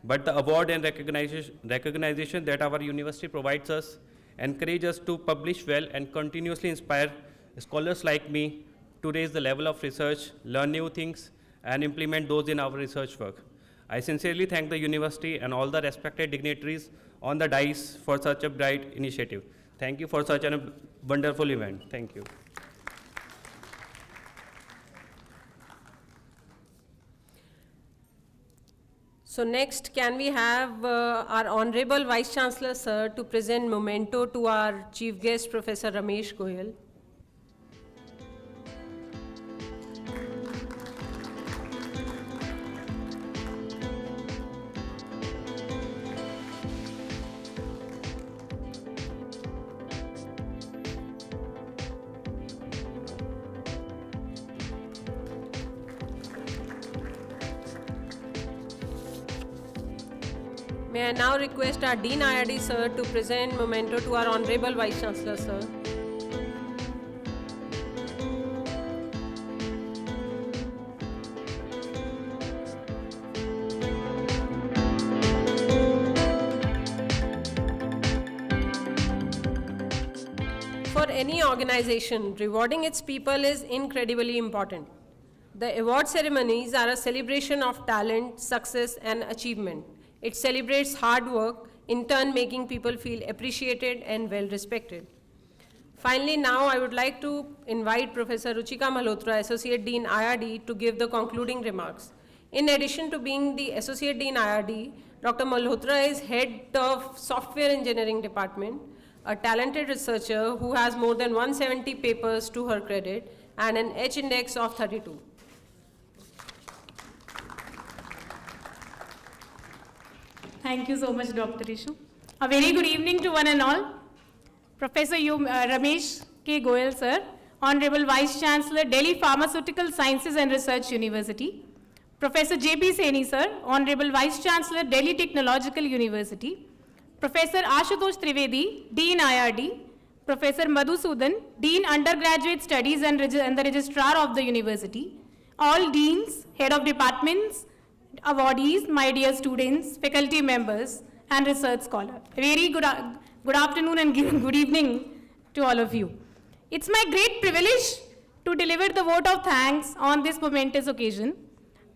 but the award and recognition that our university provides us encourage us to publish well and continuously inspire scholars like me to raise the level of research, learn new things, and implement those in our research work. I sincerely thank the university and all the respected dignitaries on the dais for such a bright initiative. Thank you for such a wonderful event. Thank you. So next, can we have our Honorable Vice Chancellor, sir, to present memento to our chief guest, Professor Ramesh Goyal. May I now request our Dean IRD, sir, to present memento to our Honorable Vice Chancellor, sir. for any organization, rewarding its people is incredibly important. The award ceremonies are a celebration of talent, success, and achievement. It celebrates hard work, in turn making people feel appreciated and well respected. Finally, now I would like to invite Professor Ruchika Malhotra, Associate Dean IRD, to give the concluding remarks. In addition to being the Associate Dean IRD, Dr. Malhotra is head of Software Engineering Department, a talented researcher who has more than 170 papers to her credit and an H index of 32. Thank you so much, Dr. Ishu. A very good evening to one and all. Professor Ramesh K. Goyal, sir, Honorable Vice Chancellor, Delhi Pharmaceutical Sciences and Research University. Professor J.P. Saini, sir, Honorable Vice Chancellor, Delhi Technological University. Professor Ashutosh Trivedi, Dean IRD. Professor Madhusudan, Dean Undergraduate Studies and the Registrar of the University. All deans, head of departments, awardees, my dear students, faculty members, and research scholars. Very good afternoon and good evening to all of you. It's my great privilege to deliver the vote of thanks on this momentous occasion.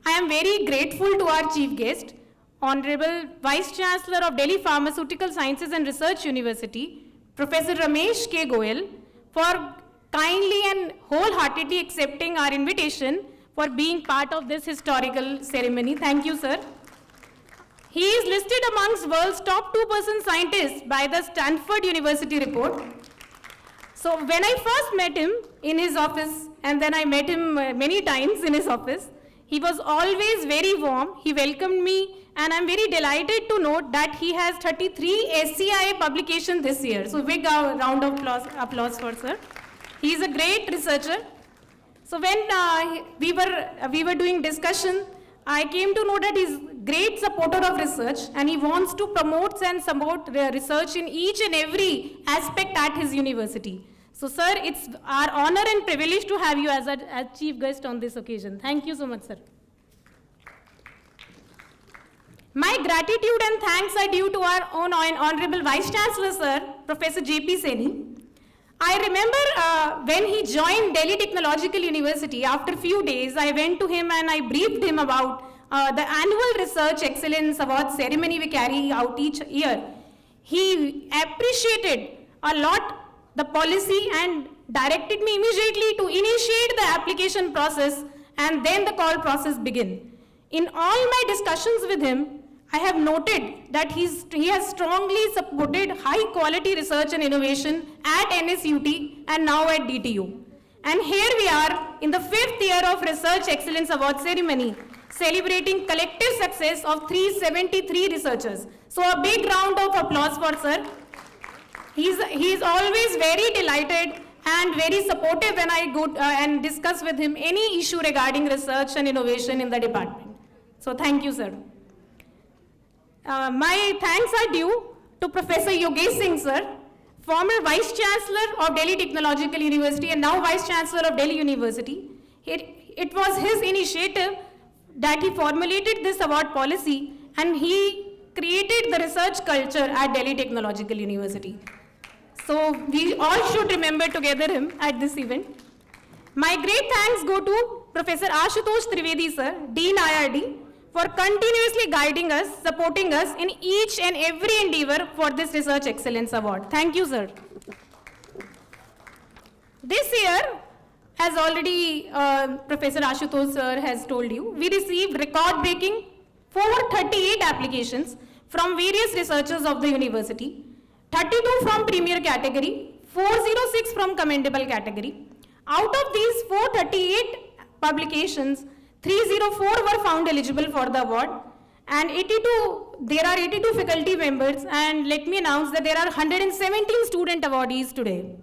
I am very grateful to our chief guest, Honorable Vice Chancellor of Delhi Pharmaceutical Sciences and Research University, Professor Ramesh K. Goyal, for kindly and wholeheartedly accepting our invitation for being part of this historical ceremony. Thank you, sir. He is listed amongst world's top 2% scientists by the Stanford University report. So when I first met him in his office, and then I met him many times in his office, he was always very warm. He welcomed me, and I'm very delighted to note that he has 33 SCI publications this year. So big round of applause for sir. He is a great researcher. So when we were doing discussion, I came to know that he's great supporter of research, and he wants to promote and support research in each and every aspect at his university. So sir, it's our honor and privilege to have you as a chief guest on this occasion. Thank you so much, sir. My gratitude and thanks are due to our own Honorable Vice Chancellor, sir, Professor J.P. Saini. I remember when he joined Delhi Technological University, after a few days, I went to him and I briefed him about the annual Research Excellence Award ceremony we carry out each year. He appreciated a lot the policy and directed me immediately to initiate the application process, and then the call process began. In all my discussions with him, I have noted that he has strongly supported high quality research and innovation at NSUT and now at DTU. And here we are in the 5th year of Research Excellence Award ceremony, celebrating collective success of 373 researchers. So a big round of applause for sir. He's always very delighted and very supportive when I go and discuss with him any issue regarding research and innovation in the department. So thank you, sir. My thanks are due to Professor Yogesh Singh, sir, former Vice Chancellor of Delhi Technological University and now Vice Chancellor of Delhi University. It was his initiative that he formulated this award policy, and he created the research culture at Delhi Technological University. So we all should remember together him at this event. My great thanks go to Professor Ashutosh Trivedi, sir, Dean IRD, for continuously guiding us, supporting us in each and every endeavor for this Research Excellence Award. Thank you, sir. This year, as already Professor Ashutosh sir has told you, we received record-breaking 438 applications from various researchers of the university, 32 from premier category, 406 from commendable category. Out of these 438 publications, 304 were found eligible for the award, and there are 82 faculty members, and let me announce that there are 117 student awardees today.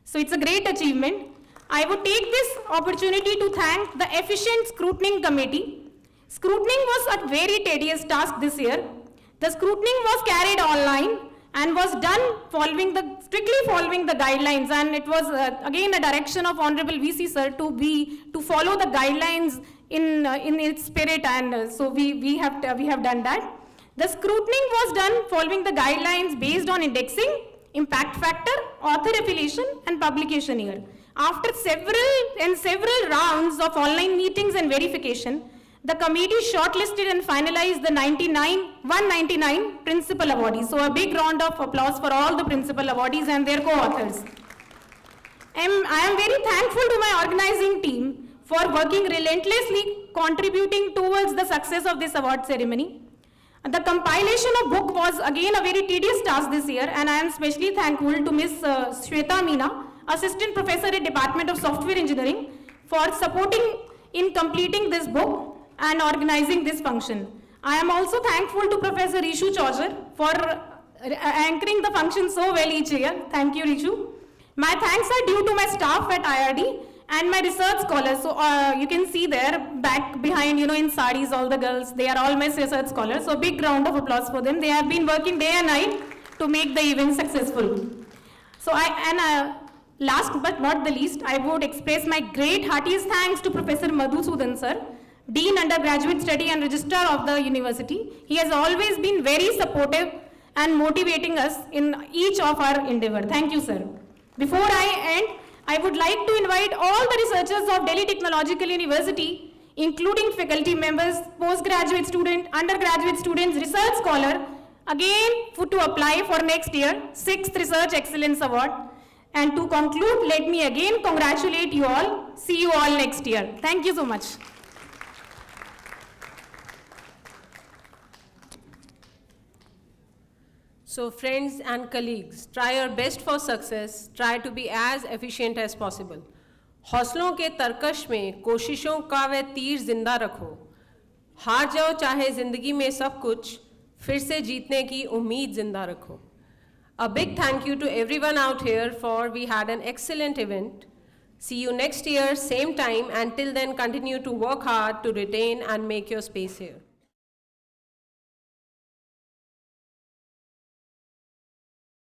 So it's a great achievement. I would take this opportunity to thank the efficient scrutining committee. Scrutining was a very tedious task this year. The scrutining was carried online and was done strictly following the guidelines, and it was again a direction of Honorable VC sir to follow the guidelines in its spirit, and so we have done that. The scrutining was done following the guidelines based on indexing, impact factor, author affiliation, and publication year. After several rounds of online meetings and verification, the committee shortlisted and finalized the 199 principal awardees. So a big round of applause for all the principal awardees and their co-authors. I am very thankful to my organizing team for working relentlessly, contributing towards the success of this award ceremony. The compilation of book was again a very tedious task this year, and I am especially thankful to Ms. Shweta Meena, Assistant Professor at Department of Software Engineering, for supporting in completing this book and organizing this function. I am also thankful to Professor Rishu Chaujar for anchoring the function so well each year. Thank you, Rishu. My thanks are due to my staff at IRD and my research scholars. So you can see there back behind, in saris, all the girls, they are all my research scholars. So big round of applause for them. They have been working day and night to make the event successful. So last but not the least, I would express my great heartiest thanks to Professor Madhusudan sir, Dean Undergraduate Study and Registrar of the University. He has always been very supportive and motivating us in each of our endeavor. Thank you, sir. Before I end, I would like to invite all the researchers of Delhi Technological University, including faculty members, postgraduate students, undergraduate students, research scholar, again to apply for next year 6th Research Excellence Award. And to conclude, let me again congratulate you all. See you all next year. Thank you so much. So friends and colleagues, try your best for success. Try to be as efficient as possible. हौसलों के तरकश में कोशिशों का वह तीर जिंदा रखो. हार जाओ चाहे जिंदगी में सब कुछ, फिर से जीतने की उम्मीद जिंदा रखो. A big thank you to everyone out here for we had an excellent event. See you next year, same time. Until then, continue to work hard to retain and make your space here.